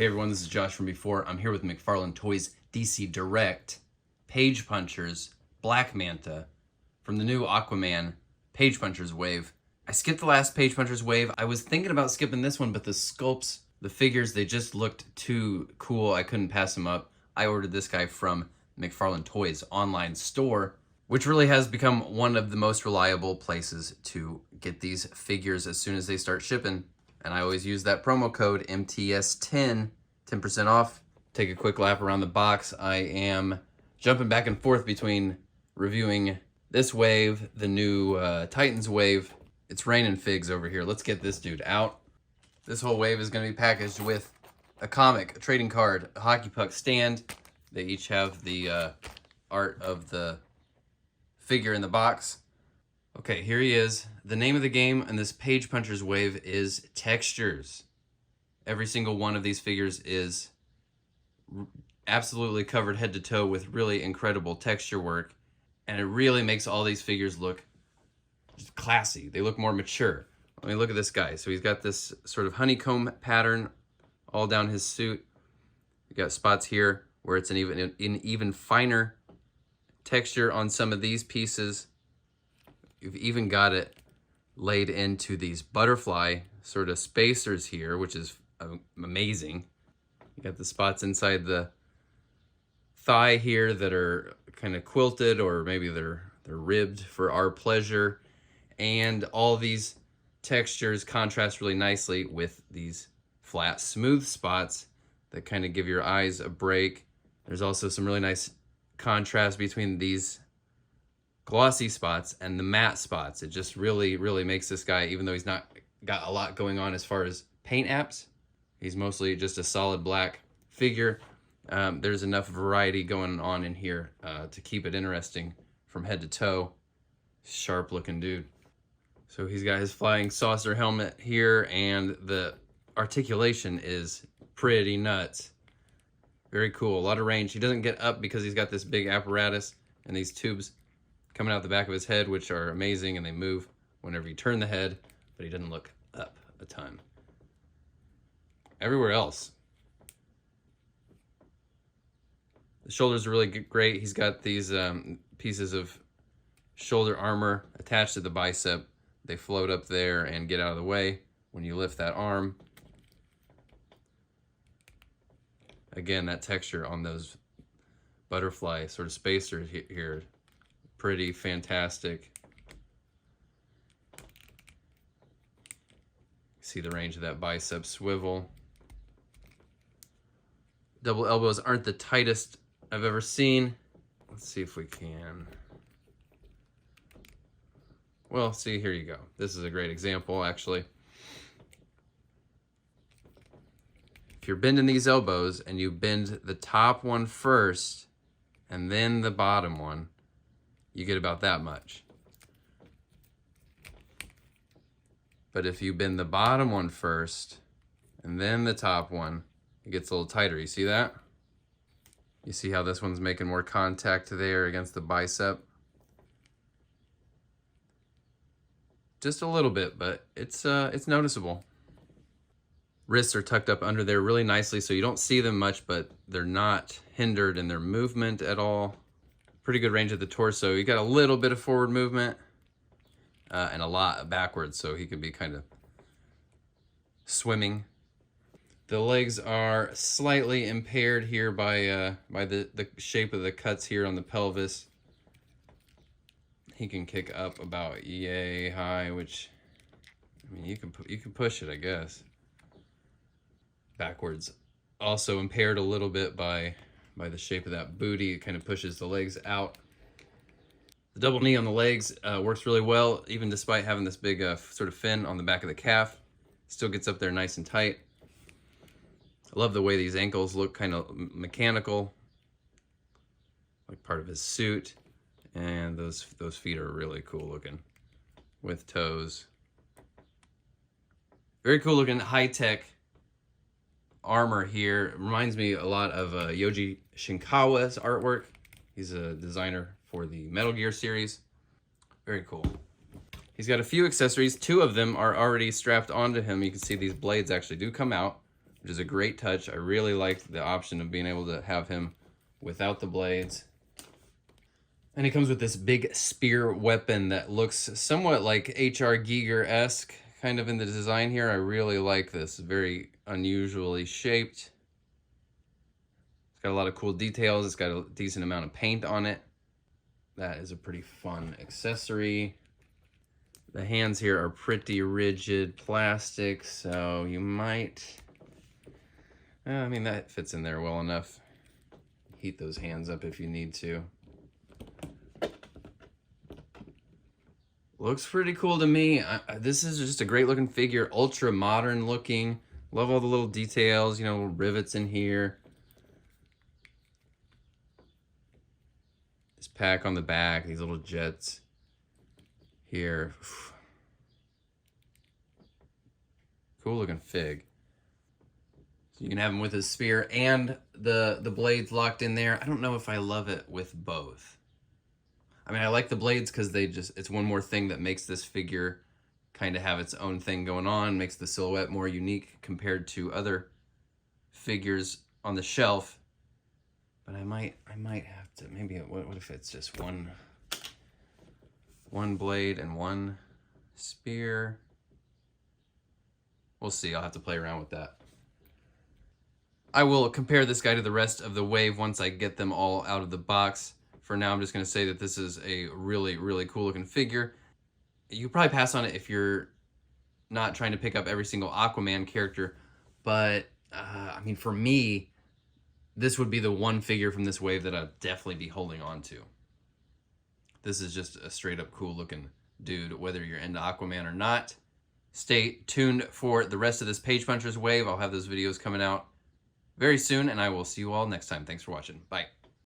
Hey everyone, this is Josh from before. I'm here with McFarlane Toys DC Direct Page Punchers Black Manta from the new Aquaman Page Punchers wave. I skipped the last Page Punchers wave. I was thinking about skipping this one, but the sculpts, the figures, they just looked too cool. I couldn't pass them up. I ordered this guy from McFarlane Toys online store, which really has become one of the most reliable places to get these figures as soon as they start shipping. And I always use that promo code MTS10, 10% off. Take a quick lap around the box. I am jumping back and forth between reviewing this wave, the new Titans wave. It's raining figs over here. Let's get this dude out. This whole wave is going to be packaged with a comic, a trading card, a hockey puck stand. They each have the art of the figure in the box. Okay, here he is. The name of the game in this Page Punchers wave is textures. Every single one of these figures is absolutely covered head to toe with really incredible texture work, and it really makes all these figures look just classy. They look more mature. Let me look at this guy. So he's got this sort of honeycomb pattern all down his suit. You got spots here where it's an even finer texture on some of these pieces. You've even got it laid into these butterfly sort of spacers here, which is amazing. You got the spots inside the thigh here that are kind of quilted, or maybe they're ribbed for our pleasure. And all these textures contrast really nicely with these flat, smooth spots that kind of give your eyes a break. There's also some really nice contrast between these glossy spots and the matte spots. It just really, really makes this guy, even though he's not got a lot going on as far as paint apps, he's mostly just a solid black figure. There's enough variety going on in here to keep it interesting from head to toe. Sharp looking dude. So he's got his flying saucer helmet here, and the articulation is pretty nuts. Very cool, a lot of range. He doesn't get up because he's got this big apparatus and these tubes coming out the back of his head, which are amazing, and they move whenever you turn the head, but he doesn't look up a ton. Everywhere else, the shoulders are really great. He's got these pieces of shoulder armor attached to the bicep. They float up there and get out of the way when you lift that arm. Again, that texture on those butterfly sort of spacers here, pretty fantastic. See the range of that bicep swivel. Double elbows aren't the tightest I've ever seen. Let's see if we can. Well, see, here you go. This is a great example, actually. If you're bending these elbows and you bend the top one first and then the bottom one, you get about that much. But if you bend the bottom one first and then the top one, it gets a little tighter. You see that? You see how this one's making more contact there against the bicep? Just a little bit, but it's noticeable. Wrists are tucked up under there really nicely, so you don't see them much, but they're not hindered in their movement at all. Pretty good range of the torso. You got a little bit of forward movement and a lot backwards, so he could be kind of swimming. The legs are slightly impaired here by the shape of the cuts here on the pelvis. He can kick up about yay high, which, I mean, you can push it, I guess. Backwards, also impaired a little bit by the shape of that booty. It kind of pushes the legs out. The double knee on the legs works really well, even despite having this big sort of fin on the back of the calf. Still gets up there nice and tight. I love the way these ankles look kind of mechanical, like part of his suit. And those feet are really cool looking with toes. Very cool looking high-tech armor here. It reminds me a lot of Yoji Shinkawa's artwork. He's a designer for the Metal Gear series. Very cool. He's got a few accessories. 2 of them are already strapped onto him. You can see these blades actually do come out. which is a great touch. I really like the option of being able to have him without the blades. And he comes with this big spear weapon that looks somewhat like H.R. Giger-esque kind of in the design here. I really like this. Very unusually shaped. It's got a lot of cool details. It's got a decent amount of paint on it. That is a pretty fun accessory. The hands here are pretty rigid plastic, so you might... I mean, that fits in there well enough. Heat those hands up if you need to. Looks pretty cool to me. This is just a great looking figure, ultra modern looking. Love all the little details, you know, little rivets in here. This pack on the back, these little jets here. Cool looking fig. So you can have him with his spear and the blades locked in there. I don't know if I love it with both. I mean, I like the blades because it's one more thing that makes this figure kind of have its own thing going on, makes the silhouette more unique compared to other figures on the shelf. But I might have to, maybe, what if it's just one blade and one spear? We'll see, I'll have to play around with that. I will compare this guy to the rest of the wave once I get them all out of the box. For now, I'm just going to say that this is a really, really cool looking figure. You could probably pass on it if you're not trying to pick up every single Aquaman character. But, I mean, for me, this would be the one figure from this wave that I'd definitely be holding on to. This is just a straight up cool looking dude, whether you're into Aquaman or not. Stay tuned for the rest of this Page Punchers wave. I'll have those videos coming out very soon, and I will see you all next time. Thanks for watching. Bye.